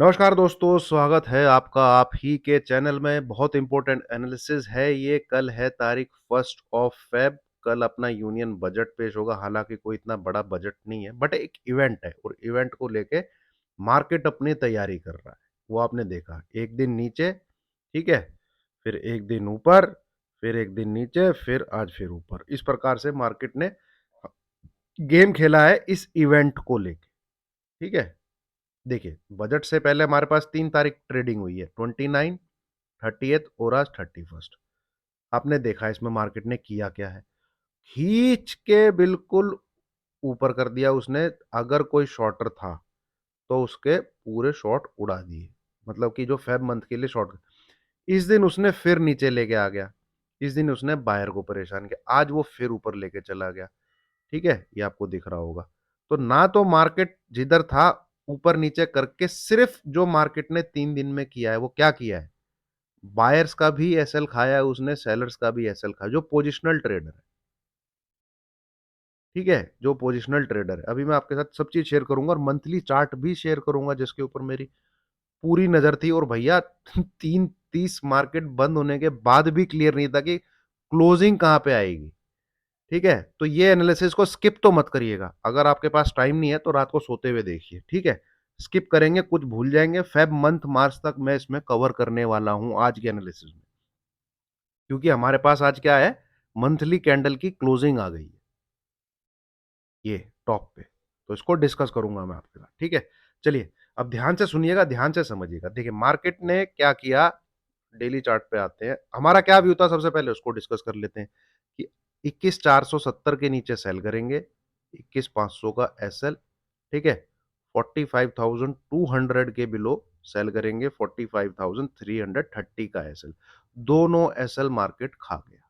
नमस्कार दोस्तों, स्वागत है आपका आप ही के चैनल में। बहुत इंपॉर्टेंट एनालिसिस है ये। कल है तारीख 1 Feb। कल अपना यूनियन बजट पेश होगा। हालांकि कोई इतना बड़ा बजट नहीं है, बट एक इवेंट है और इवेंट को लेके मार्केट अपनी तैयारी कर रहा है। वो आपने देखा, एक दिन नीचे, ठीक है, फिर एक दिन ऊपर, फिर एक दिन नीचे, फिर आज फिर ऊपर। इस प्रकार से मार्केट ने गेम खेला है इस इवेंट को लेके। ठीक है, देखिए, बजट से पहले हमारे पास 3 तारीख ट्रेडिंग हुई है, 29, 30th और आज 31st। आपने देखा इसमें मार्केट ने किया क्या है। खींच के बिल्कुल ऊपर कर दिया उसने। अगर कोई शॉर्टर था तो उसके पूरे शॉर्ट उड़ा दिए। मतलब कि जो फेब मंथ के लिए शॉर्ट, इस दिन उसने फिर नीचे लेके आ गया। इस दिन उसने बायर को परेशान किया, आज वो फिर ऊपर लेके चला गया। ठीक है, ये आपको दिख रहा होगा। तो ना तो मार्केट जिधर था ऊपर नीचे करके, सिर्फ जो मार्केट ने 3 दिन में किया है वो क्या किया है, बायर्स का भी एसएल खाया है उसने, सेलर्स का भी एसएल खाया, जो पोजिशनल ट्रेडर है। ठीक है, जो पोजिशनल ट्रेडर है। अभी मैं आपके साथ सब चीज शेयर करूंगा और मंथली चार्ट भी शेयर करूंगा जिसके ऊपर मेरी पूरी नजर थी। और भैया 3:30 मार्केट बंद होने के बाद भी क्लियर नहीं था कि क्लोजिंग कहां पे आएगी। ठीक है, तो ये एनालिसिस को स्किप तो मत करिएगा। अगर आपके पास टाइम नहीं है तो रात को सोते हुए देखिए। ठीक है, स्किप करेंगे कुछ भूल जाएंगे। फेब मंथ मार्च तक मैं इसमें कवर करने वाला हूं आज के एनालिसिस में, क्योंकि हमारे पास आज क्या है, मंथली कैंडल की क्लोजिंग आ गई है ये टॉप पे। तो इसको डिस्कस करूंगा मैं आपके साथ। ठीक है, चलिए अब ध्यान से सुनिएगा, ध्यान से समझिएगा। देखिए मार्केट ने क्या किया, डेली चार्ट पे आते हैं। हमारा क्या व्यू था, सबसे पहले उसको डिस्कस कर लेते हैं कि 21,470 के नीचे सेल करेंगे, 21,500 का एसएल। ठीक है, 45,200 के बिलो सेल करेंगे, 45,330 का एसएल। दोनों एसएल मार्केट खा गया।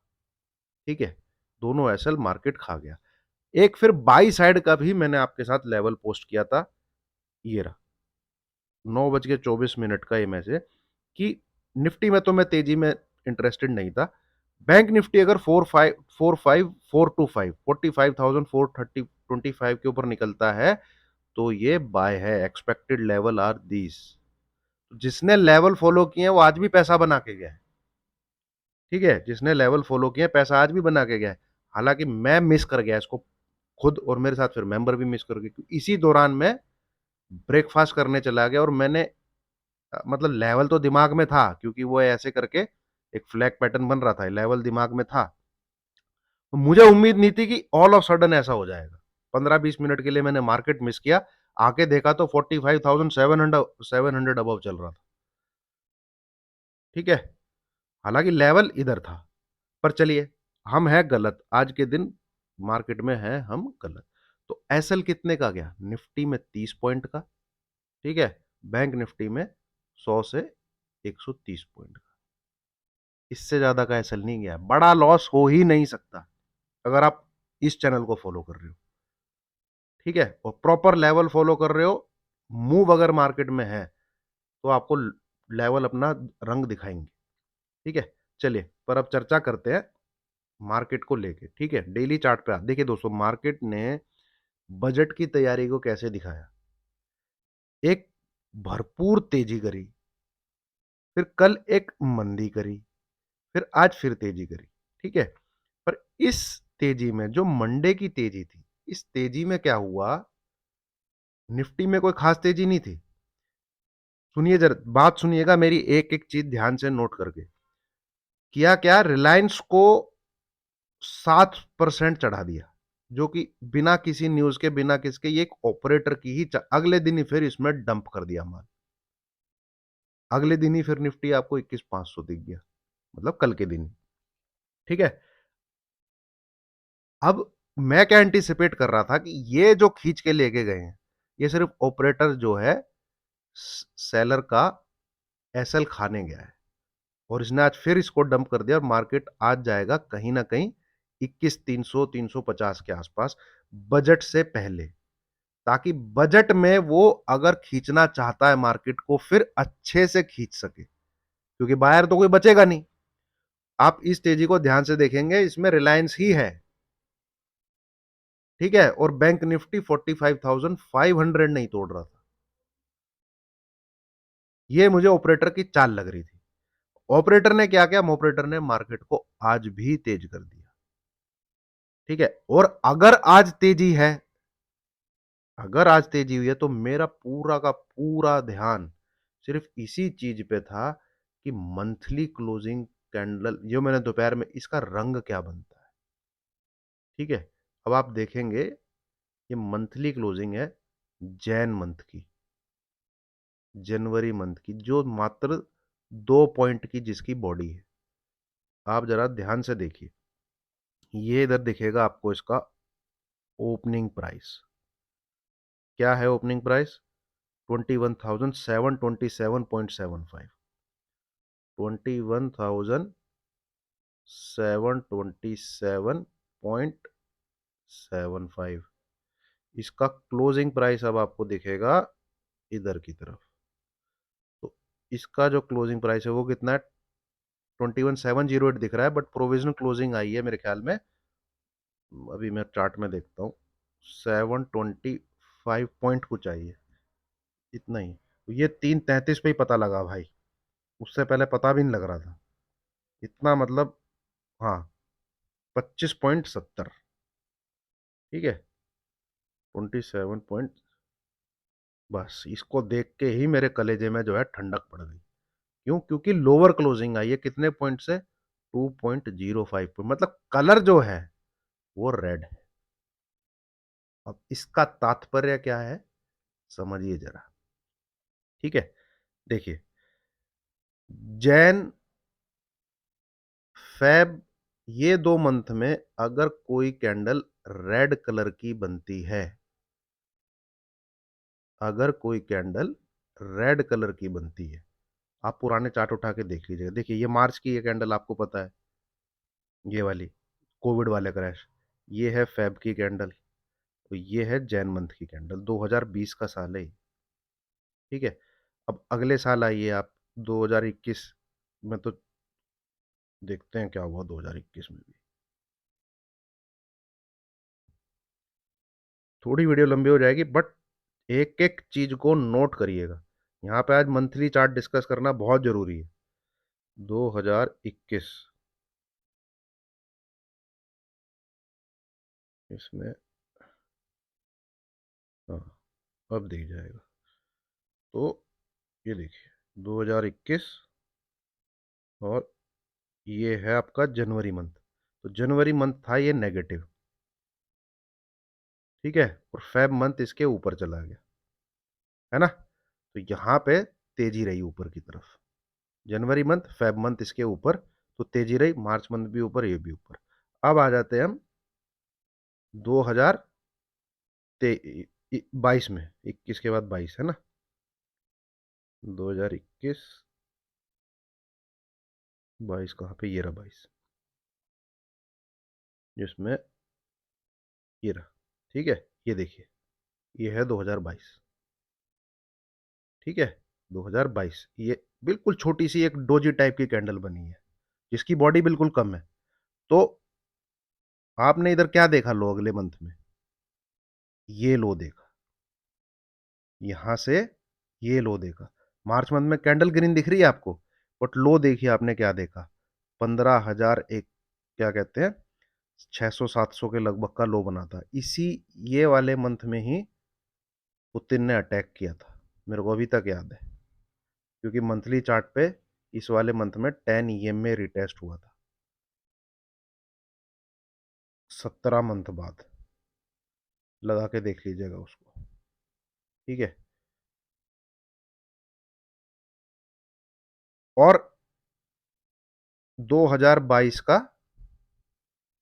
ठीक है, दोनों एसएल मार्केट खा गया। एक फिर बाई साइड का भी मैंने आपके साथ लेवल पोस्ट किया था, ये रहा 9:24 का ये मैसेज, कि निफ्टी में तो मैं तेजी में इंटरेस्टेड नहीं था। बैंक निफ्टी अगर 45,425 के ऊपर निकलता है तो ये बाय है। Expected level are these. जिसने लेवल फॉलो किए हैं वो आज भी पैसा बना के गया है। ठीक है, जिसने लेवल फॉलो किए पैसा आज भी बना के गया है। हालांकि मैं मिस कर गया इसको खुद, और मेरे साथ फिर मेंबर भी मिस कर गए। इसी दौरान मैं ब्रेकफास्ट करने चला गया और मैंने मतलब लेवल तो दिमाग में था, क्योंकि वो ऐसे करके एक फ्लैग पैटर्न बन रहा था, लेवल दिमाग में था। तो मुझे उम्मीद नहीं थी कि ऑल ऑफ सडन ऐसा हो जाएगा। 15-20 मिनट के लिए मैंने मार्केट मिस किया। आके देखा तो 45,700 अबव चल रहा था। ठीक है, हालांकि लेवल इधर था। पर चलिए, हम हैं गलत आज के दिन, मार्केट में हैं हम गलत। तो एसएल कितने का गया, निफ्टी में 30 पॉइंट का। ठीक है, बैंक निफ्टी में 100 से 130 पॉइंट का। इससे ज्यादा का एसएल नहीं गया। बड़ा लॉस हो ही नहीं सकता अगर आप इस चैनल को फॉलो कर रहे हो। ठीक है, और प्रॉपर लेवल फॉलो कर रहे हो। मूव अगर मार्केट में है तो आपको लेवल अपना रंग दिखाएंगे। ठीक है, चलिए पर अब चर्चा करते हैं मार्केट को लेके। ठीक है, डेली चार्ट पे देखिए दोस्तों, मार्केट ने बजट की तैयारी को कैसे दिखाया। एक भरपूर तेजी करी, फिर कल एक मंदी करी, फिर आज फिर तेजी करी। ठीक है, पर इस तेजी में जो मंडे की तेजी थी, इस तेजी में क्या हुआ, निफ्टी में कोई खास तेजी नहीं थी। सुनिए जरा, बात सुनिएगा मेरी, एक एक चीज ध्यान से नोट करके। किया क्या, रिलायंस को 7% चढ़ा दिया, जो कि बिना किसी न्यूज के, बिना किसके, ये एक ऑपरेटर की ही अगले दिन ही फिर इसमें डंप कर दिया माल। अगले दिन ही फिर निफ्टी आपको 21,500 दिख गया, मतलब कल के दिन। ठीक है, अब मैं क्या एंटीसिपेट कर रहा था कि ये जो खींच के लेके गए हैं, ये सिर्फ ऑपरेटर जो है सेलर का एसएल खाने गया है। और इसने आज फिर इसको डंप कर दिया और मार्केट आज जाएगा कहीं ना कहीं 21,300 350 के आसपास, बजट से पहले। ताकि बजट में वो अगर खींचना चाहता है मार्केट को, फिर अच्छे से खींच सके, क्योंकि बायर तो कोई बचेगा नहीं। आप इस तेजी को ध्यान से देखेंगे, इसमें रिलायंस ही है। ठीक है, और बैंक निफ्टी 45,500 नहीं तोड़ रहा था। ये मुझे ऑपरेटर की चाल लग रही थी। ऑपरेटर ने क्या किया, ऑपरेटर ने मार्केट को आज भी तेज कर दिया। ठीक है, और अगर आज तेजी हुई है तो मेरा पूरा का पूरा ध्यान सिर्फ इसी चीज पे था कि मंथली क्लोजिंग कैंडल जो मैंने दोपहर में, इसका रंग क्या बनता है। ठीक है, अब आप देखेंगे ये मंथली क्लोजिंग है जैन मंथ की, जनवरी मंथ की, जो मात्र 2 पॉइंट की जिसकी बॉडी है। आप जरा ध्यान से देखिए, ये इधर दिखेगा आपको इसका ओपनिंग प्राइस। क्या है ओपनिंग प्राइस? 21,727.75। 21,727.75। इसका क्लोजिंग प्राइस अब आपको दिखेगा इधर की तरफ। तो इसका जो क्लोजिंग प्राइस है वो कितना है? 21,708 दिख रहा है, बट प्रोविजनल क्लोजिंग आई है मेरे ख्याल में, अभी मैं चार्ट में देखता हूँ, 725 कुछ आई है, इतना ही। तो ये 3:33 पे ही पता लगा भाई, उससे पहले पता भी नहीं लग रहा था इतना, मतलब। हाँ, 25.70। ठीक है, 27 पॉइंट। बस इसको देख के ही मेरे कलेजे में जो है ठंडक पड़ गई। क्यों? क्योंकि लोअर क्लोजिंग आई है, कितने पॉइंट से? 2.05 पॉइंट, मतलब कलर जो है वो रेड है। अब इसका तात्पर्य क्या है, समझिए जरा। ठीक है, देखिए, जैन, फेब, ये 2 मंथ में अगर कोई कैंडल रेड कलर की बनती है, अगर कोई कैंडल रेड कलर की बनती है, आप पुराने चार्ट उठा के देख लीजिएगा। देखिए, ये मार्च की ये कैंडल आपको पता है, ये वाली कोविड वाले क्रैश। ये है फेब की कैंडल, तो ये है जैन मंथ की कैंडल, 2020 का साल है ये। ठीक है, अब अगले साल आइए आप, 2021 में, तो देखते हैं क्या हुआ 2021 में भी। थोड़ी वीडियो लंबी हो जाएगी, बट एक एक चीज को नोट करिएगा। यहाँ पे आज मंथली चार्ट डिस्कस करना बहुत जरूरी है। 2021, इसमें, हाँ, अब दिख जाएगा। तो ये देखिए, 2021, और ये है आपका जनवरी मंथ। तो जनवरी मंथ था ये नेगेटिव। ठीक है, और फेब मंथ इसके ऊपर चला गया, है ना। तो यहाँ पे तेजी रही ऊपर की तरफ, जनवरी मंथ, फेब मंथ इसके ऊपर, तो तेजी रही, मार्च मंथ भी ऊपर, ये भी ऊपर। अब आ जाते हैं हम 2022 में, 21 के बाद 22 है ना, 2021, 22 कहाँ पे, ये रहा 22, जिसमें ये रहा। ठीक है, ये देखिए, ये है 2022। ठीक है, 2022, ये बिल्कुल छोटी सी एक डोजी टाइप की कैंडल बनी है, जिसकी बॉडी बिल्कुल कम है। तो आपने इधर क्या देखा लो अगले मंथ में? ये लो देखा, यहां से ये लो देखा। मार्च मंथ में कैंडल ग्रीन दिख रही है आपको, बट लो देखिए आपने क्या देखा, 15,000 एक, क्या कहते हैं, 600-700 के लगभग का लो बना था। इसी ये वाले मंथ में ही पुतिन ने अटैक किया था, मेरे को अभी तक याद है, क्योंकि मंथली चार्ट पे इस वाले मंथ में 10 EM में रिटेस्ट हुआ था, 17 मंथ बाद। लगा के देख लीजिएगा उसको। ठीक है, और 2022 का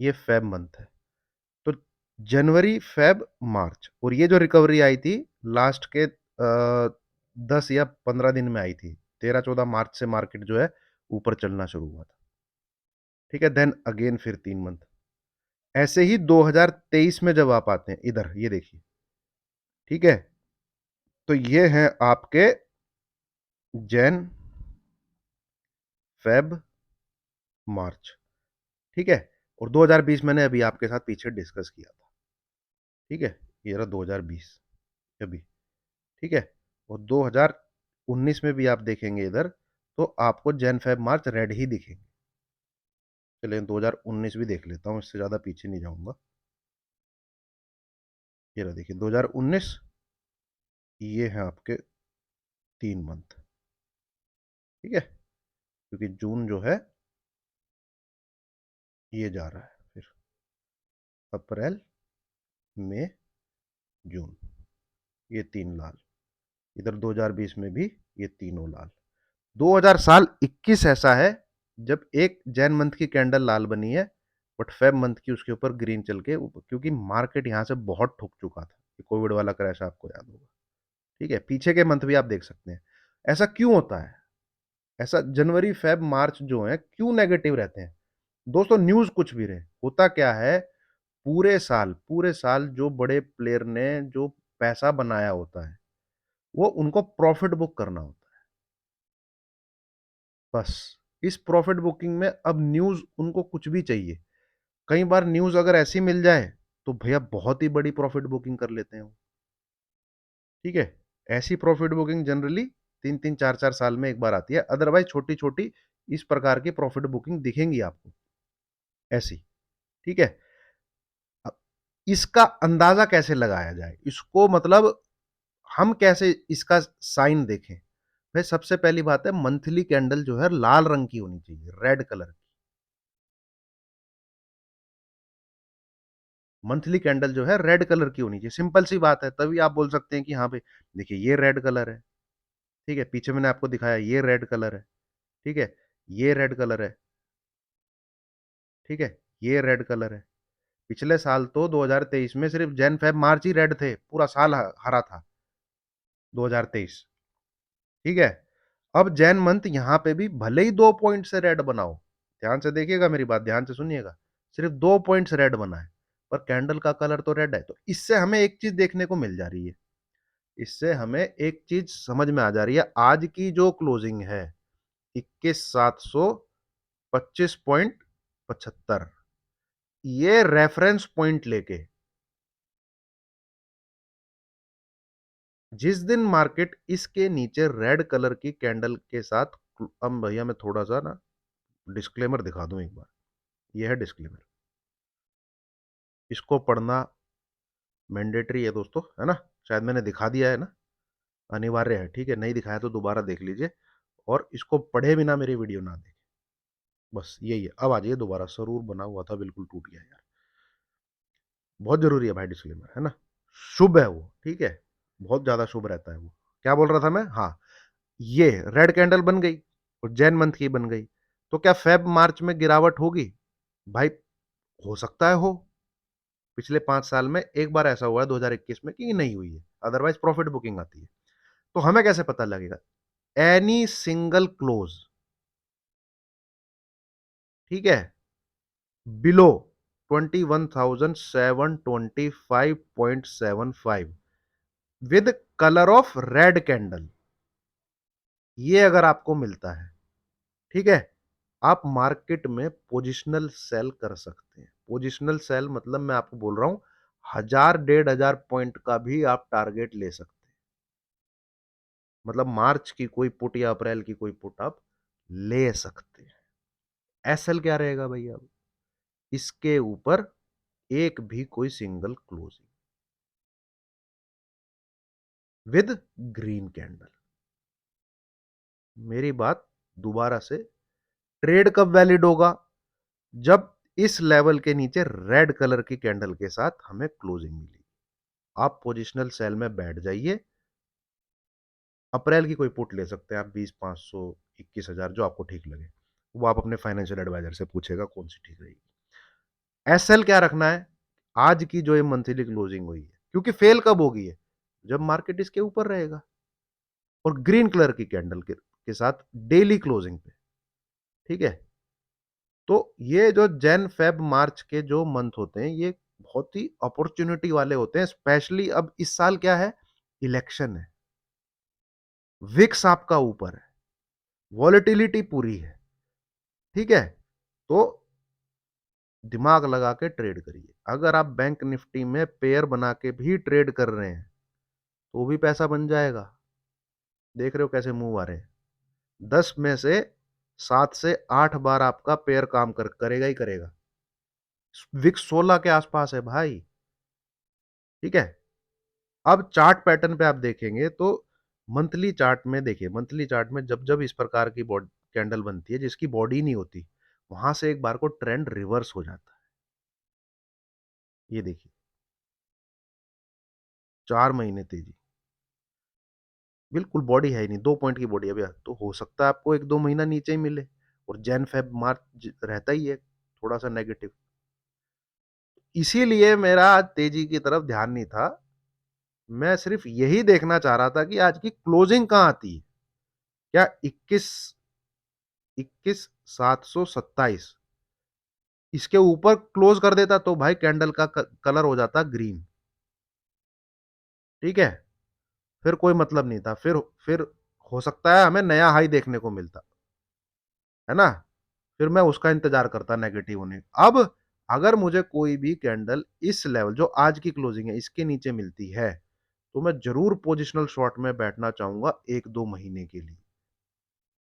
ये फेब मंथ है। तो जनवरी, फेब, मार्च, और ये जो रिकवरी आई थी लास्ट के 10 या 15 दिन में आई थी, 13-14 मार्च से मार्केट जो है ऊपर चलना शुरू हुआ था। ठीक है, देन अगेन फिर 3 मंथ। ऐसे ही 2023 में जब आप आते हैं इधर, ये देखिए। ठीक है, तो ये हैं आपके जैन, फेब, मार्च। ठीक है, और 2020 मैंने अभी आपके साथ पीछे डिस्कस किया था। ठीक है, ये रहा 2020 अभी। ठीक है, और 19 में भी आप देखेंगे इधर, तो आपको जैन फेब मार्च रेड ही दिखेंगे। चलिए 2019 भी देख लेता हूँ, इससे ज़्यादा पीछे नहीं जाऊँगा। ये रहा देखिए 2019, ये है आपके 3 मंथ, ठीक है? क्योंकि जून जो है ये जा रहा है, फिर अप्रैल, मई, जून, ये 3 लाल। इधर 2020 में भी ये तीनों लाल। 2000 साल 21 ऐसा है जब एक जैन मंथ की कैंडल लाल बनी है, बट फेब मंथ की उसके ऊपर ग्रीन चल के क्योंकि मार्केट यहां से बहुत ठुक चुका था, कोविड वाला क्रैश आपको याद होगा। ठीक है, पीछे के मंथ भी आप देख सकते हैं। ऐसा क्यों होता है? ऐसा जनवरी फेब मार्च जो है क्यों नेगेटिव रहते हैं? दोस्तों न्यूज कुछ भी रहे, होता क्या है, पूरे साल जो बड़े प्लेयर ने जो पैसा बनाया होता है, वो उनको प्रॉफिट बुक करना होता है। बस इस प्रॉफिट बुकिंग में अब न्यूज उनको कुछ भी चाहिए। कई बार न्यूज अगर ऐसी मिल जाए तो भैया बहुत ही बड़ी प्रॉफिट बुकिंग कर लेते हैं। ठीक है, ऐसी प्रॉफिट बुकिंग जनरली 3-3 4-4 साल में एक बार आती है, अदरवाइज छोटी छोटी इस प्रकार की प्रॉफिट बुकिंग दिखेंगी आपको ऐसी। ठीक है, अब इसका अंदाजा कैसे लगाया जाए, इसको मतलब हम कैसे इसका साइन देखें? भाई सबसे पहली बात है, मंथली कैंडल जो है लाल रंग की होनी चाहिए, रेड कलर। मंथली कैंडल जो है रेड कलर की होनी चाहिए, सिंपल सी बात है, तभी आप बोल सकते हैं कि हाँ भाई देखिए ये रेड कलर है। ठीक है, पीछे मैंने आपको दिखाया ये रेड कलर है। ठीक है, ये रेड कलर है। ठीक है, ये रेड कलर है। पिछले साल तो 2023 में सिर्फ जैन फेब मार्च ही रेड थे, पूरा साल हरा था 2023। ठीक है, अब जैन मंथ यहां पे भी भले ही 2 पॉइंट से रेड बनाओ, ध्यान से देखिएगा, मेरी बात ध्यान से सुनिएगा, सिर्फ 2 पॉइंट से रेड बना है, पर कैंडल का कलर तो रेड है। तो इससे हमें एक चीज देखने को मिल जा रही है, इससे हमें एक चीज समझ में आ जा रही है, आज की जो क्लोजिंग है 21,725.75, ये रेफरेंस पॉइंट लेके जिस दिन मार्केट इसके नीचे रेड कलर की कैंडल के साथ, अब भैया मैं थोड़ा सा ना डिस्क्लेमर दिखा दूं एक बार, ये है डिस्क्लेमर, इसको पढ़ना मैंडेटरी है दोस्तों, है ना? शायद मैंने दिखा दिया है ना, अनिवार्य है। ठीक है, नहीं दिखाया तो दोबारा देख लीजिए, और इसको पढ़े बिना मेरी वीडियो ना देखें, बस यही है। अब आ जाइए दोबारा, सरूर बना हुआ था, बिल्कुल टूट गया यार। बहुत जरूरी है भाई डिस्क्लेमर, है ना? शुभ है वो, ठीक है, बहुत ज्यादा शुभ रहता है वो। क्या बोल रहा था मैं? हाँ, ये रेड कैंडल बन गई और जैन मंथ की बन गई, तो क्या फेब मार्च में गिरावट होगी? भाई हो सकता है हो, पिछले 5 साल में एक बार ऐसा हुआ है 2021 में कि नहीं हुई है, अदरवाइज प्रॉफिट बुकिंग आती है। तो हमें कैसे पता लगेगा? एनी सिंगल क्लोज, ठीक है, below 21,725.75 with colour of red candle, ये अगर आपको मिलता है, ठीक है, आप मार्केट में पोजिशनल सेल कर सकते हैं। पोजिशनल सेल मतलब मैं आपको बोल रहा हूं, 1,000-1,500 पॉइंट का भी आप टारगेट ले सकते हैं। मतलब मार्च की कोई पुट या अप्रैल की कोई पुट आप ले सकते हैं। एसएल क्या रहेगा भैया? इसके ऊपर एक भी कोई single closing with green candle. मेरी बात दोबारा से, ट्रेड कब वैलिड होगा? जब इस लेवल के नीचे रेड कलर की कैंडल के साथ हमें क्लोजिंग मिली, आप पोजिशनल सेल में बैठ जाइए। अप्रैल की कोई पुट ले सकते हैं आप, 20,500, 21,000, जो आपको ठीक लगे, वो आप अपने फाइनेंशियल एडवाइजर से पूछेगा कौन सी ठीक रहेगी। एसएल क्या रखना है? आज की जो ये मंथली क्लोजिंग हुई है, क्योंकि फेल कब होगी है? जब मार्केट इसके ऊपर रहेगा और ग्रीन कलर की कैंडल के साथ डेली क्लोजिंग पे। ठीक है, तो ये जो जैन फेब मार्च के जो मंथ होते हैं, ये बहुत ही अपॉर्चुनिटी वाले होते हैं, स्पेशली अब इस साल क्या है, इलेक्शन है, विक्स आपका ऊपर है, वॉलेटिलिटी पूरी है। ठीक है, तो दिमाग लगा के ट्रेड करिए। अगर आप बैंक निफ्टी में पेयर बना के भी ट्रेड कर रहे हैं तो भी पैसा बन जाएगा, देख रहे हो कैसे मूव आ रहे हैं? 10 में से 7 से 8 बार आपका पेयर काम करेगा ही करेगा। विक्स 16 के आसपास है भाई। ठीक है। अब चार्ट पैटर्न पे आप देखेंगे तो मंथली चार्ट में देखिए, मंथली चार्ट में जब जब इस प्रकार की बॉडी कैंडल बनती है जिसकी बॉडी नहीं होती, वहां से एक बार को ट्रेंड रिवर्स हो जाता है। ये देखिए, 4 महीने तेजी, बिल्कुल बॉडी है ही नहीं, 2 पॉइंट की बॉडी है भैया, तो हो सकता है आपको 1-2 महीना नीचे ही मिले। और जैन फेब मार्च रहता ही है थोड़ा सा नेगेटिव। इसीलिए मेरा आज तेजी की तरफ ध्यान नहीं था। मैं सिर्फ यही देखना चाह रहा था कि आज की क्लोजिंग कहां आती है। क्या 21,727 इसके ऊपर क्लोज कर देता तो भाई कैंडल का कलर हो जाता ग्रीन। ठीक है। फिर कोई मतलब नहीं था, फिर हो सकता है हमें नया हाई देखने को मिलता है ना। फिर मैं उसका इंतजार करता नेगेटिव होने। अब अगर मुझे कोई भी कैंडल इस लेवल जो आज की क्लोजिंग है इसके नीचे मिलती है, तो मैं जरूर पोजिशनल शॉर्ट में बैठना चाहूंगा 1-2 महीने के लिए।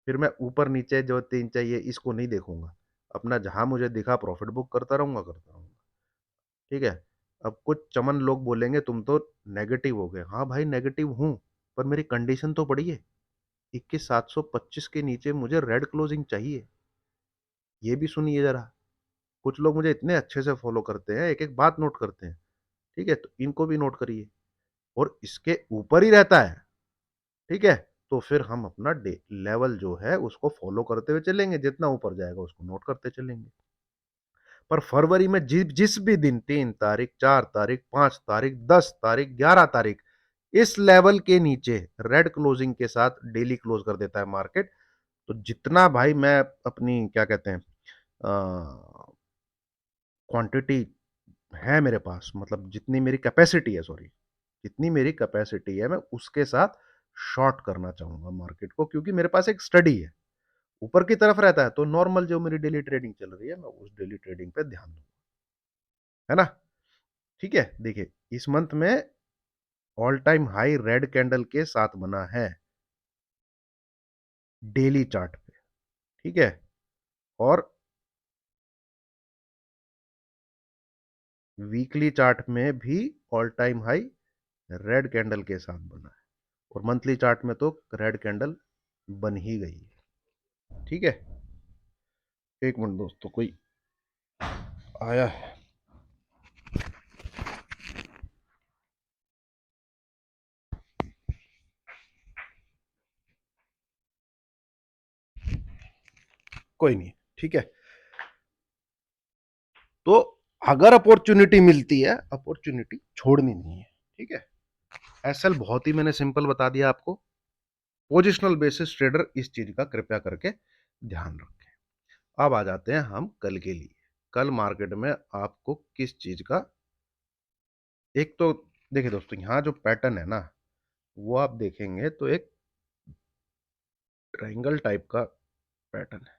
फिर मैं ऊपर नीचे जो तीन चाहिए इसको नहीं देखूंगा। अपना जहां मुझे दिखा प्रॉफिट बुक करता रहूंगा। ठीक है। अब कुछ चमन लोग बोलेंगे तुम तो नेगेटिव हो गए। हाँ भाई नेगेटिव हूं, पर मेरी कंडीशन तो पड़ी है। 21,725 के नीचे मुझे रेड क्लोजिंग चाहिए। ये भी सुनिए जरा। कुछ लोग मुझे इतने अच्छे से फॉलो करते हैं, एक एक बात नोट करते हैं। ठीक है, तो इनको भी नोट करिए। और इसके ऊपर ही रहता है, ठीक है, तो फिर हम अपना डे लेवल जो है उसको फॉलो करते हुए चलेंगे, जितना ऊपर जाएगा उसको नोट करते चलेंगे। पर फरवरी में जिस भी दिन 3 तारीख, 4 तारीख, 5 तारीख, 10 तारीख, 11 तारीख इस लेवल के नीचे रेड क्लोजिंग के साथ डेली क्लोज कर देता है मार्केट, तो जितना भाई मैं अपनी क्या कहते हैं क्वांटिटी है मेरे पास, मतलब जितनी मेरी कैपेसिटी है, सॉरी, जितनी मेरी कैपेसिटी है मैं उसके साथ शॉर्ट करना चाहूंगा मार्केट को, क्योंकि मेरे पास एक स्टडी है। ऊपर की तरफ रहता है तो नॉर्मल जो मेरी डेली ट्रेडिंग चल रही है मैं उस डेली ट्रेडिंग पे ध्यान दूंगा, है ना। ठीक है। देखिए, इस मंथ में all time high red candle के साथ बना है डेली चार्ट पे। ठीक है। और वीकली चार्ट में भी all time high red candle के साथ बना है। और मंथली चार्ट में तो रेड कैंडल बन ही गई है। ठीक है। एक मिनट दोस्तों, कोई आया है। कोई नहीं। ठीक है। तो अगर अपॉर्चुनिटी मिलती है, अपॉर्चुनिटी छोड़नी नहीं है। ठीक है। एसएल बहुत ही मैंने सिंपल बता दिया आपको। पोजिशनल बेसिस ट्रेडर इस चीज का कृपया करके ध्यान रखें। अब आ जाते हैं हम कल के लिए। कल मार्केट में आपको किस चीज का, एक तो देखिए दोस्तों, यहां जो पैटर्न है ना, वो आप देखेंगे तो एक ट्रायंगल टाइप का पैटर्न है।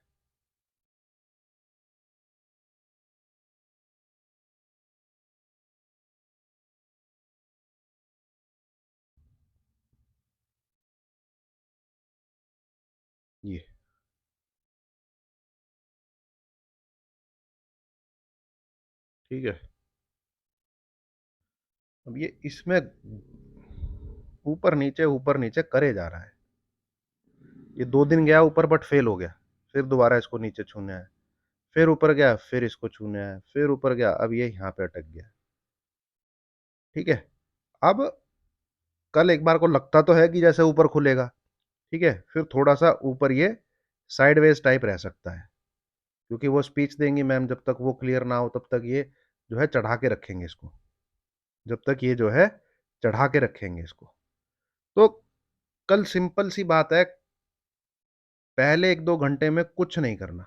ये ठीक है। अब ये इसमें ऊपर नीचे करे जा रहा है। ये 2 दिन गया ऊपर बट फेल हो गया। फिर दोबारा इसको नीचे छूने है, फिर ऊपर गया, फिर इसको छूने है, फिर ऊपर गया, अब ये यहाँ पे अटक गया। ठीक है। अब कल एक बार को लगता तो है कि जैसे ऊपर खुलेगा। ठीक है। फिर थोड़ा सा ऊपर ये साइडवेज टाइप रह सकता है, क्योंकि वो स्पीच देंगी मैम, जब तक वो क्लियर ना हो तब तक ये जो है चढ़ा के रखेंगे इसको। जब तक ये जो है चढ़ा के रखेंगे इसको। तो कल सिंपल सी बात है, पहले 1-2 घंटे में कुछ नहीं करना।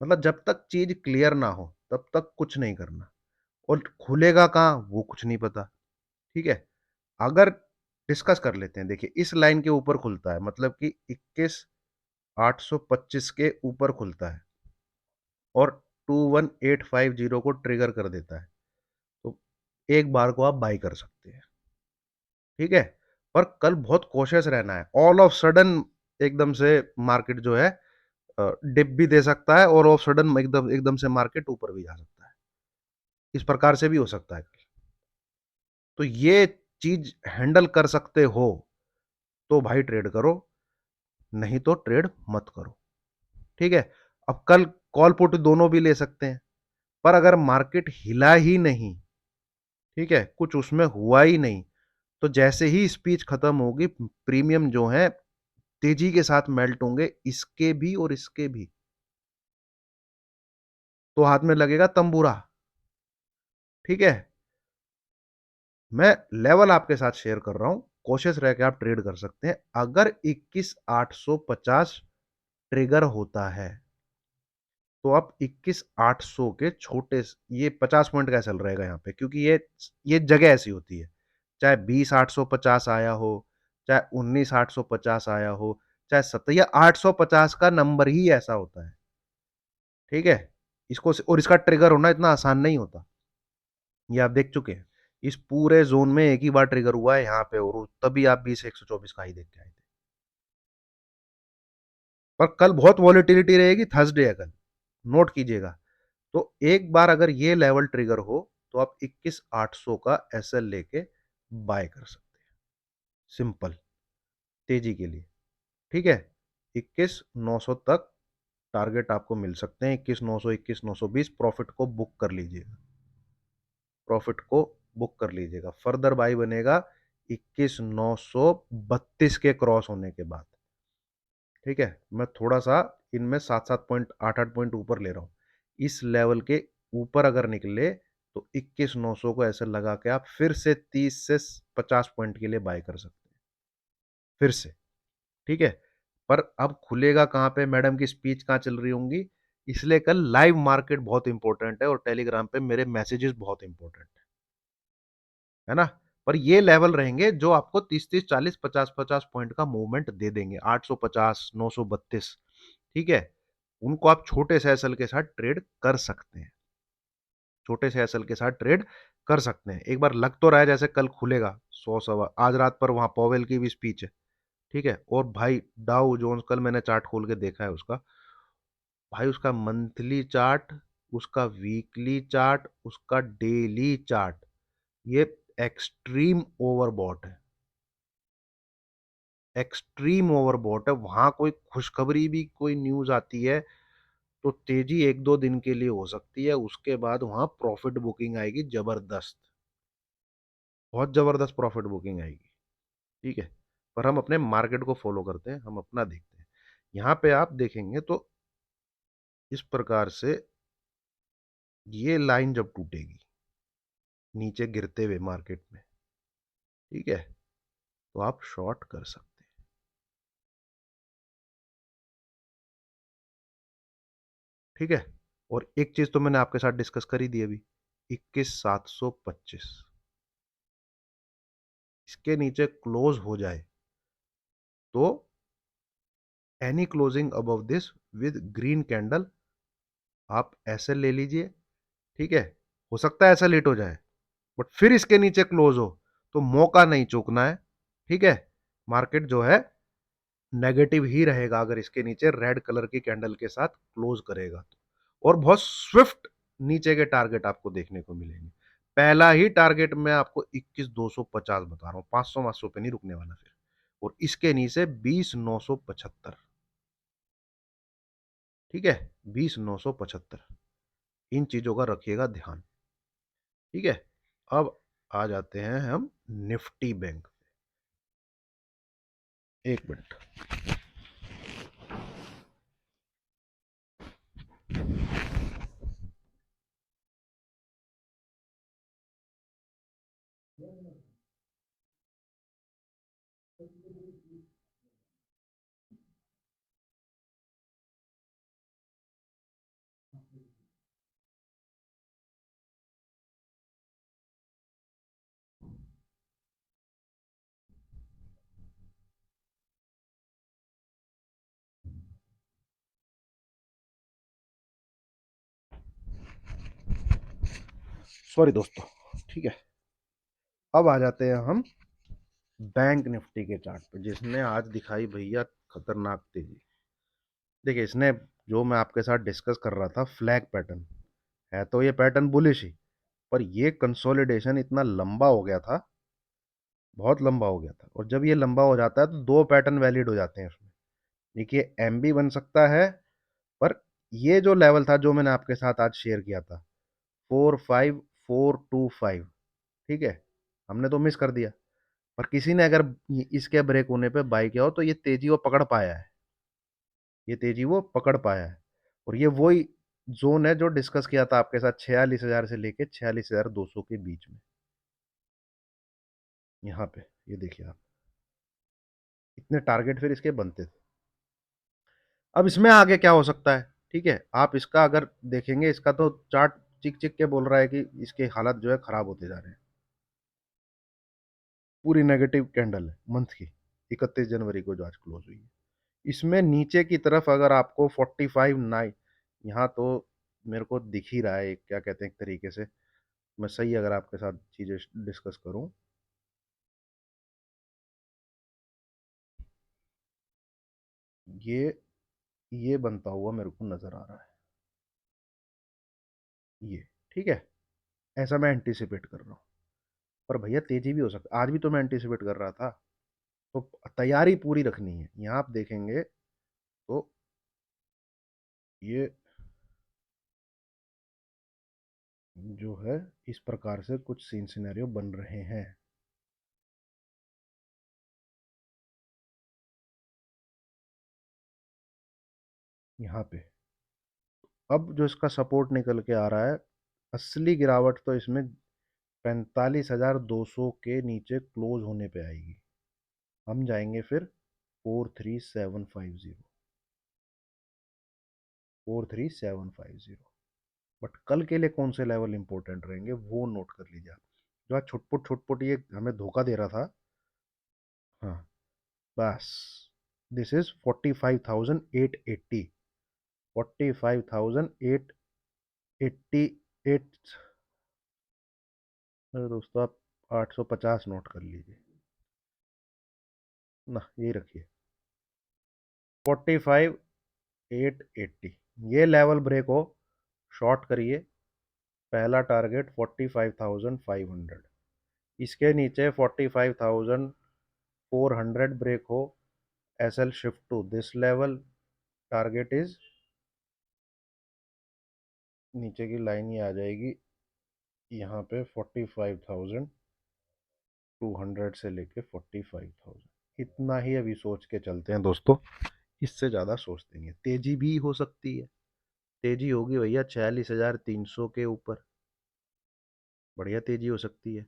मतलब जब तक चीज क्लियर ना हो तब तक कुछ नहीं करना। और खुलेगा कहाँ वो कुछ नहीं पता। ठीक है। अगर डिस्कस कर लेते हैं, देखिए इस लाइन के ऊपर खुलता है, मतलब कि 21,825 के ऊपर खुलता है और 21,850 को ट्रिगर कर देता है, तो एक बार को आप बाई कर सकते हैं। ठीक है। पर कल बहुत कॉशियस रहना है। ऑल ऑफ सडन एकदम से मार्केट जो है डिप भी दे सकता है, और ऑफ सडन एकदम एकदम से मार्केट ऊपर भी जा सकता है। इस प्रकार से भी हो सकता है। तो ये चीज हैंडल कर सकते हो तो भाई ट्रेड करो, नहीं तो ट्रेड मत करो। ठीक है। अब कल कॉल पुट दोनों भी ले सकते हैं, पर अगर मार्केट हिला ही नहीं, ठीक है, कुछ उसमें हुआ ही नहीं, तो जैसे ही स्पीच खत्म होगी, प्रीमियम जो है तेजी के साथ मेल्ट होंगे, इसके भी और इसके भी। तो हाथ में लगेगा तंबूरा। ठीक है। मैं लेवल आपके साथ शेयर कर रहा हूं, कोशिश रह के आप ट्रेड कर सकते हैं। अगर 21,850 ट्रिगर होता है, तो आप 21,800 के ये 50 पॉइंट का चल रहेगा यहाँ पे, क्योंकि ये जगह ऐसी होती है। चाहे 20,850 आया हो, चाहे 19,850 आया हो, चाहे 17 या 850 का नंबर ही ऐसा होता है। ठीक है। इसको और इसका ट्रिगर होना इतना आसान नहीं होता, ये आप देख चुके हैं। इस पूरे जोन में एक ही बार ट्रिगर हुआ है यहाँ पे, और तभी आप 20,124 का ही देख के आए थे। पर कल बहुत वॉलेटिलिटी रहेगी, थर्सडे है कल, नोट कीजिएगा। तो एक बार अगर ये लेवल ट्रिगर हो, तो आप 21,800 का एसएल लेके बाय कर सकते हैं, सिंपल, तेजी के लिए। ठीक है। 21,900 तक टारगेट आपको मिल सकते हैं। 21,900, 21,920 प्रॉफिट को बुक कर लीजिएगा, प्रॉफिट को बुक कर लीजिएगा। फर्दर बाई बनेगा 21,932 के क्रॉस होने के बाद। ठीक है। मैं थोड़ा सा इनमें 7-7 पॉइंट, 8-8 पॉइंट ऊपर ले रहा हूं। इस लेवल के ऊपर अगर निकले, तो 21,900 को ऐसे लगा के आप फिर से 30 से 50 पॉइंट के लिए बाय कर सकते हैं, फिर से। ठीक है। पर अब खुलेगा कहां पे, मैडम की स्पीच कहां चल रही होंगी, इसलिए कल लाइव मार्केट बहुत इंपॉर्टेंट है, और टेलीग्राम पे मेरे मैसेजेस बहुत इंपॉर्टेंट है ना। पर ये लेवल रहेंगे जो आपको 30-30, 40, 50-50 पॉइंट का मूवमेंट दे देंगे। 850, 932। ठीक है। उनको आप छोटे से एसएल के साथ ट्रेड कर सकते हैं, छोटे से एसएल के साथ ट्रेड कर सकते हैं। एक बार लग तो रहा है जैसे कल खुलेगा 100 सवा, आज रात पर वहां पॉवेल की भी स्पीच है। ठीक है। और भाई डाउ जोन्स, कल मैंने चार्ट खोल के देखा है उसका, भाई उसका मंथली चार्ट, उसका वीकली चार्ट, उसका डेली चार्ट, ये एक्सट्रीम ओवरबॉट है, एक्सट्रीम ओवरबॉट है। वहां कोई खुशखबरी भी, कोई न्यूज आती है, तो तेजी 1-2 दिन के लिए हो सकती है, उसके बाद वहां प्रॉफिट बुकिंग आएगी जबरदस्त, बहुत जबरदस्त प्रॉफिट बुकिंग आएगी। ठीक है। पर हम अपने मार्केट को फॉलो करते हैं, हम अपना देखते हैं। यहां पे आप देखेंगे तो इस प्रकार से ये लाइन जब टूटेगी नीचे गिरते हुए मार्केट में, ठीक है, तो आप शॉर्ट कर सकते हैं। ठीक है। और एक चीज तो मैंने आपके साथ डिस्कस कर ही दी अभी, 21,725, इसके नीचे क्लोज हो जाए तो any closing above this with green candle आप ऐसे ले लीजिए। ठीक है। हो सकता है ऐसा लेट हो जाए, बट फिर इसके नीचे क्लोज हो तो मौका नहीं चूकना है। ठीक है। मार्केट जो है नेगेटिव ही रहेगा अगर इसके नीचे रेड कलर की कैंडल के साथ क्लोज करेगा तो, और बहुत स्विफ्ट नीचे के टारगेट आपको देखने को मिलेंगे। पहला ही टारगेट मैं आपको 21,250 बता रहा हूं, 500 पे नहीं रुकने वाला फिर। और इसके नीचे 20,975। ठीक है। 20,975, इन चीजों का रखिएगा ध्यान। ठीक है। अब आ जाते हैं हम निफ्टी बैंक। एक मिनट। सॉरी दोस्तों। ठीक है। अब आ जाते हैं हम बैंक निफ्टी के चार्ट पे जिसने आज दिखाई भैया खतरनाक तेजी। देखिए इसने, जो मैं आपके साथ डिस्कस कर रहा था, फ्लैग पैटर्न है तो ये पैटर्न बुलिश ही, पर ये कंसोलिडेशन इतना लंबा हो गया था, बहुत लंबा हो गया था। और जब ये लंबा हो जाता है तो दो पैटर्न वैलिड हो जाते हैं उसमें। देखिए एम भी बन सकता है, पर ये जो लेवल था जो मैंने आपके साथ आज शेयर किया था, 45425, ठीक है, हमने तो मिस कर दिया। पर किसी ने अगर इसके ब्रेक होने पे बाई किया हो तो ये तेजी वो पकड़ पाया है, ये तेजी वो पकड़ पाया है। और ये वही जोन है जो डिस्कस किया था आपके साथ, 46,000 से लेके 46,200 के बीच में, यहाँ पे। ये देखिए आप, इतने टारगेट फिर इसके बनते थे। अब इसमें आगे क्या हो सकता है, ठीक है, आप इसका अगर देखेंगे, इसका तो चार्ट चिक चिक के बोल रहा है कि इसके हालात जो है खराब होते जा रहे हैं। पूरी नेगेटिव कैंडल है मंथ की, 31 जनवरी को जो आज क्लोज हुई है। इसमें नीचे की तरफ अगर आपको 45 9, यहाँ तो मेरे को दिख ही रहा है, क्या कहते हैं एक तरीके से, मैं सही अगर आपके साथ चीजें डिस्कस करूं, ये ये बनता हुआ मेरे को नजर आ रहा है, ये, ठीक है, ऐसा मैं एंटीसिपेट कर रहा हूँ। पर भैया तेजी भी हो सकता है, आज भी तो मैं एंटीसिपेट कर रहा था। तो तैयारी पूरी रखनी है। यहाँ आप देखेंगे तो ये जो है, इस प्रकार से कुछ सीन सिनेरियो बन रहे हैं यहाँ पे। अब जो इसका सपोर्ट निकल के आ रहा है, असली गिरावट तो इसमें 45,200 के नीचे क्लोज होने पे आएगी। हम जाएंगे फिर 43750, 43750। बट कल के लिए कौन से लेवल इंपॉर्टेंट रहेंगे वो नोट कर लीजिए आप। जो आज छुटपुट छुटपुट ये हमें धोखा दे रहा था, हाँ, बस, दिस इज 45,880, 45,888। अरे दोस्तों आप 850 नोट कर लीजिए ना, यही रखिए, 45,880। ये लेवल ब्रेक हो, शॉर्ट करिए। पहला टारगेट 45,500, इसके नीचे 45,400 ब्रेक हो, S L shift to this level, target is, नीचे की लाइन ये आ जाएगी यहाँ पे 45,200 से लेके 45,000। इतना ही अभी सोच के चलते हैं दोस्तों, इससे ज़्यादा सोचते नहीं है। तेजी भी हो सकती है, तेजी होगी भैया 46,300 के ऊपर, बढ़िया तेजी हो सकती है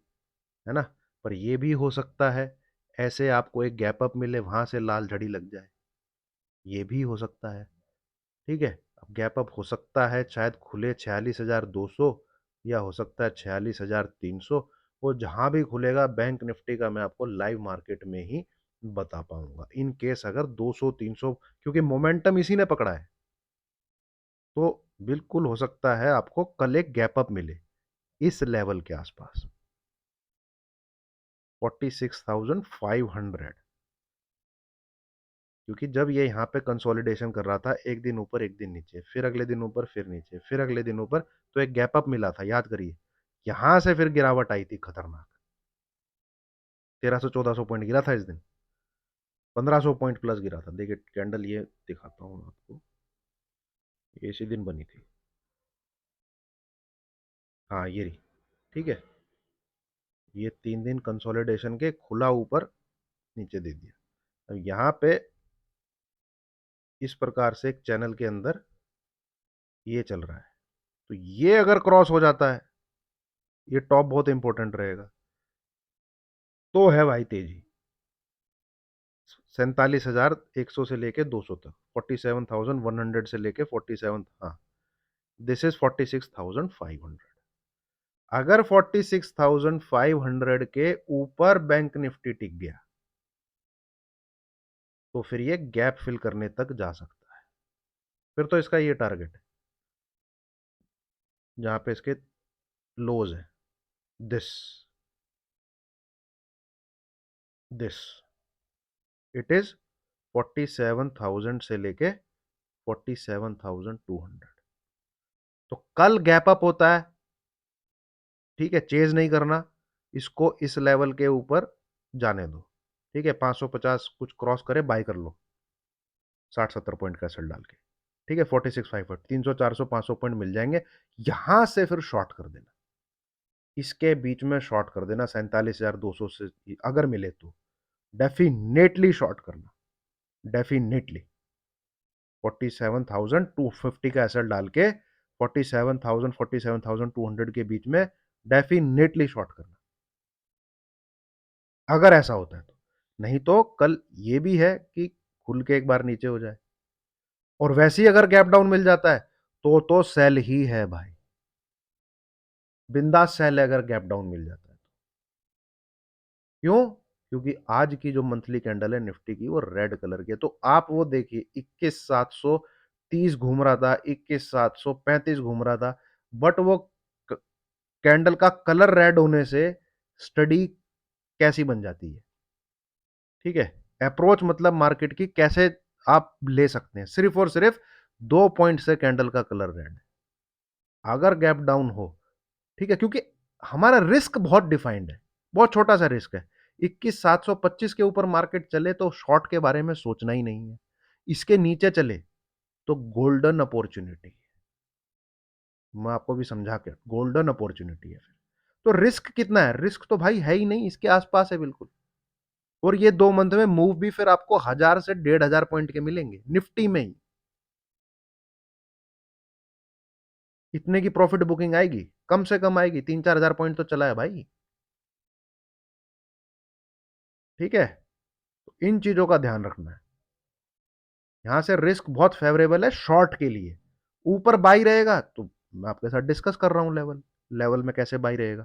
ना। पर ये भी हो सकता है ऐसे आपको एक गैप अप मिले, वहां से लाल झड़ी लग जाए, ये भी हो सकता है, ठीक है। अब गैप अप हो सकता है, शायद खुले 46,200, या हो सकता है 46,300। वो जहां भी खुलेगा बैंक निफ्टी का, मैं आपको लाइव मार्केट में ही बता पाऊंगा। इन केस अगर 200 300, क्योंकि मोमेंटम इसी ने पकड़ा है, तो बिल्कुल हो सकता है आपको कल एक गैप अप मिले इस लेवल के आसपास, 46,500। क्योंकि जब ये यहाँ पे कंसोलिडेशन कर रहा था, एक दिन ऊपर एक दिन नीचे, फिर अगले दिन ऊपर फिर नीचे, फिर अगले दिन ऊपर, तो एक गैप अप मिला था, याद करिए। यहां से फिर गिरावट आई थी खतरनाक, 1300 1400 पॉइंट गिरा था इस दिन, 1500 पॉइंट प्लस गिरा था। देखिए कैंडल ये दिखाता हूँ आपको, ये इसी दिन बनी थी, हाँ ये रही, ठीक है। ये 3 दिन कंसोलिडेशन के खुला ऊपर नीचे दे दिया। अब यहाँ पे इस प्रकार से एक चैनल के अंदर ये चल रहा है, तो ये अगर क्रॉस हो जाता है, ये टॉप बहुत इंपॉर्टेंट रहेगा, तो है भाई तेजी। 47,100 से लेके 200 तक, 47,100 से लेके 47, हाँ, दिस इज 46,500। अगर 46,500 के ऊपर बैंक निफ्टी टिक गया, तो फिर ये गैप फिल करने तक जा सकता है। फिर तो इसका ये टारगेट है जहां पे इसके लोज है, दिस, दिस, इट इज 47,000 से लेके 47,200। तो कल गैप अप होता है, ठीक है, चेज नहीं करना, इसको इस लेवल के ऊपर जाने दो, ठीक है, 550 कुछ क्रॉस करे बाय कर लो, 60-70 पॉइंट का सेल डाल के, ठीक है, 46,500, 300 400 500 पॉइंट मिल जाएंगे। यहां से फिर शॉर्ट कर देना, इसके बीच में शॉर्ट कर देना 47,200 से, अगर मिले तो डेफिनेटली शॉर्ट करना, डेफिनेटली 47,250 का एसेट डाल के 47,000 47,200 के बीच में डेफिनेटली शॉर्ट करना, अगर ऐसा होता है तो। नहीं तो कल ये भी है कि खुल के एक बार नीचे हो जाए, और वैसे ही अगर गैप डाउन मिल जाता है तो सेल ही है भाई, बिंदास सेल है अगर गैप डाउन मिल जाता है तो। क्यों? क्योंकि आज की जो मंथली कैंडल है निफ्टी की वो रेड कलर की है, तो आप वो देखिए 21,730 घूम रहा था, 21,735 घूम रहा था, बट वो कैंडल का कलर रेड होने से स्टडी कैसी बन जाती है, ठीक है, अप्रोच मतलब मार्केट की कैसे आप ले सकते हैं, सिर्फ और सिर्फ 2 पॉइंट से कैंडल का कलर रेड है, अगर गैप डाउन हो, ठीक है, क्योंकि हमारा रिस्क बहुत डिफाइंड है, बहुत छोटा सा रिस्क है। 21,725 के ऊपर मार्केट चले तो शॉर्ट के बारे में सोचना ही नहीं है, इसके नीचे चले तो गोल्डन अपॉर्चुनिटी, मैं आपको भी समझा के, गोल्डन अपॉर्चुनिटी है फिर। तो रिस्क कितना है? रिस्क तो भाई है ही नहीं, इसके आसपास है बिल्कुल। और ये 2 मंथ में मूव भी फिर आपको 1,000 से 1,500 पॉइंट के मिलेंगे निफ्टी में ही, इतने की प्रॉफिट बुकिंग आएगी, कम से कम आएगी, 3-4 हजार पॉइंट तो चला है भाई, ठीक है। तो इन चीजों का ध्यान रखना है, यहां से रिस्क बहुत फेवरेबल है शॉर्ट के लिए, ऊपर बाई रहेगा तो मैं आपके साथ डिस्कस कर रहा हूं, लेवल लेवल में कैसे बाई रहेगा,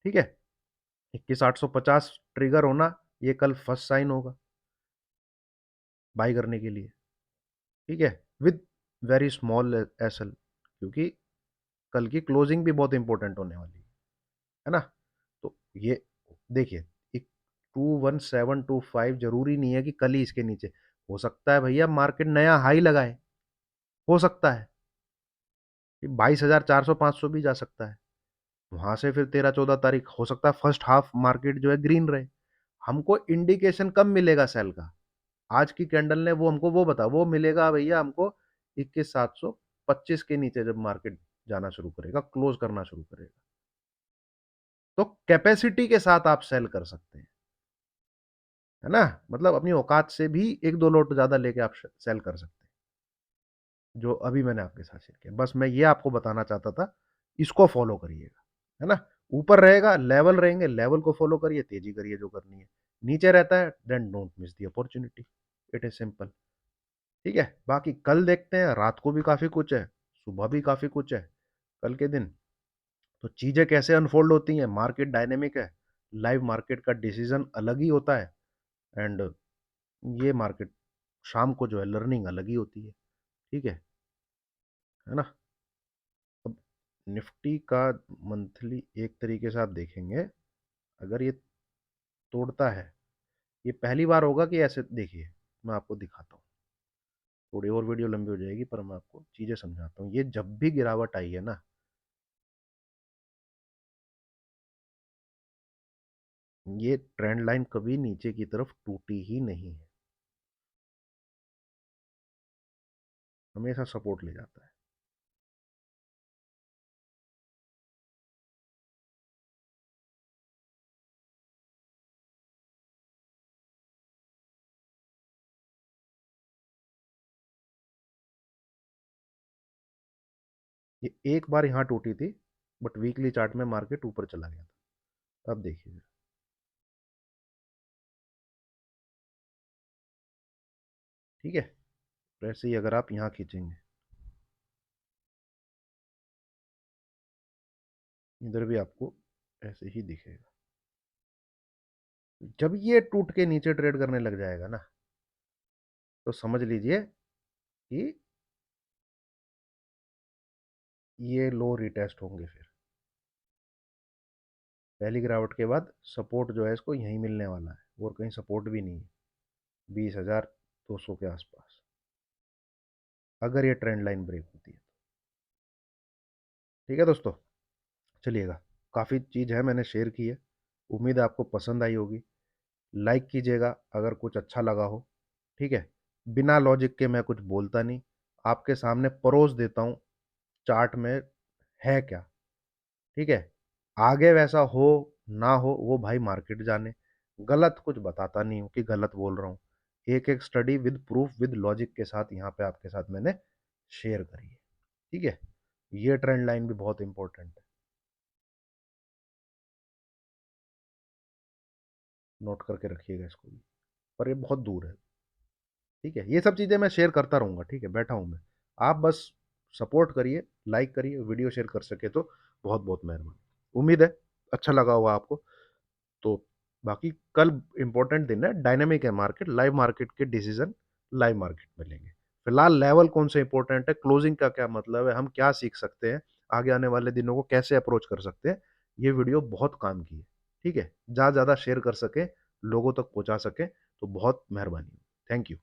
ठीक है। 21,850 ट्रिगर होना, ये कल फर्स्ट साइन होगा बाई करने के लिए, ठीक है, विद वेरी स्मॉल एसएल, क्योंकि कल की क्लोजिंग भी बहुत इंपॉर्टेंट होने वाली है ना। तो ये देखिए, 21725 जरूरी नहीं है कि कल ही इसके नीचे, हो सकता है भैया मार्केट नया हाई लगाए, हो सकता है कि 22,400 500 भी जा सकता है, वहां से फिर 13-14 तारीख हो सकता है फर्स्ट हाफ मार्केट जो है ग्रीन रहे। हमको इंडिकेशन कब मिलेगा सेल का? आज की कैंडल ने वो हमको वो बता, वो मिलेगा भैया हमको 21,725 के नीचे जब मार्केट जाना शुरू करेगा, क्लोज करना शुरू करेगा, तो कैपेसिटी के साथ आप सेल कर सकते हैं, है ना, मतलब अपनी औकात से भी एक दो लोट ज्यादा लेके आप सेल कर सकते हैं, जो अभी मैंने आपके साथ शेयर किया, बस मैं ये आपको बताना चाहता था, इसको फॉलो करिएगा, है ना। ऊपर रहेगा, लेवल रहेंगे, लेवल को फॉलो करिए, तेजी करिए जो करनी है, नीचे रहता है then don't miss the opportunity, it is simple, ठीक है। बाकी कल देखते हैं, रात को भी काफी कुछ है, सुबह भी काफी कुछ है कल के दिन, तो चीजें कैसे अनफोल्ड होती हैं, मार्केट डायनेमिक है, लाइव मार्केट का डिसीजन अलग ही होता है, एंड ये मार्केट शाम को जो है लर्निंग अलग ही होती है, ठीक है ना। अब निफ्टी का मंथली एक तरीके से आप देखेंगे, अगर ये तोड़ता है, ये पहली बार होगा कि ऐसे, देखिए मैं आपको दिखाता हूँ, थोड़ी और वीडियो लंबी हो जाएगी पर मैं आपको चीजें समझाता हूँ, ये जब भी गिरावट आई है ना, ये ट्रेंड लाइन कभी नीचे की तरफ टूटी ही नहीं है, हमेशा सपोर्ट ले जाता है। ये एक बार यहाँ टूटी थी, बट वीकली चार्ट में मार्केट ऊपर चला गया था, अब देखिए, ठीक है, तो ऐसे ही अगर आप यहाँ खींचेंगे, इधर भी आपको ऐसे ही दिखेगा, जब ये टूट के नीचे ट्रेड करने लग जाएगा ना, तो समझ लीजिए कि ये लो रिटेस्ट होंगे, फिर पहली गिरावट के बाद सपोर्ट जो है इसको यहीं मिलने वाला है, और कहीं सपोर्ट भी नहीं है, 20,200 के आसपास, अगर ये ट्रेंड लाइन ब्रेक होती है। ठीक है दोस्तों, चलिएगा, काफ़ी चीज़ है मैंने शेयर की है, उम्मीद है आपको पसंद आई होगी। लाइक कीजिएगा अगर कुछ अच्छा लगा हो। ठीक है, बिना लॉजिक के मैं कुछ बोलता नहीं, आपके सामने परोस देता हूँ चार्ट में है क्या। ठीक है, आगे वैसा हो ना हो वो भाई मार्केट जाने, गलत कुछ बताता नहीं हूँ कि गलत बोल रहा हूँ। एक एक study with proof with logic के साथ यहाँ पे आपके साथ मैंने शेयर करी है। ठीक है, ये ट्रेंड लाइन भी बहुत इंपॉर्टेंट है, नोट करके रखिएगा इसको भी, पर ये बहुत दूर है। ठीक है, ये सब चीज़ें मैं शेयर करता रहूँगा, ठीक है, बैठा हूँ मैं, आप बस सपोर्ट करिए, लाइक करिए, वीडियो शेयर कर सके तो बहुत बहुत मेहरबानी। उम्मीद है अच्छा लगा होगा आपको। तो बाकी कल इंपॉर्टेंट दिन है, डायनेमिक है मार्केट, लाइव मार्केट के डिसीजन लाइव मार्केट में लेंगे। फिलहाल लेवल कौन से इंपॉर्टेंट है, क्लोजिंग का क्या मतलब है, हम क्या सीख सकते हैं, आगे आने वाले दिनों को कैसे अप्रोच कर सकते हैं, ये वीडियो बहुत काम की है। ठीक है, ज़्यादा ज़्यादा शेयर कर सके, लोगों तक पहुंचा सके तो बहुत मेहरबानी। Thank you.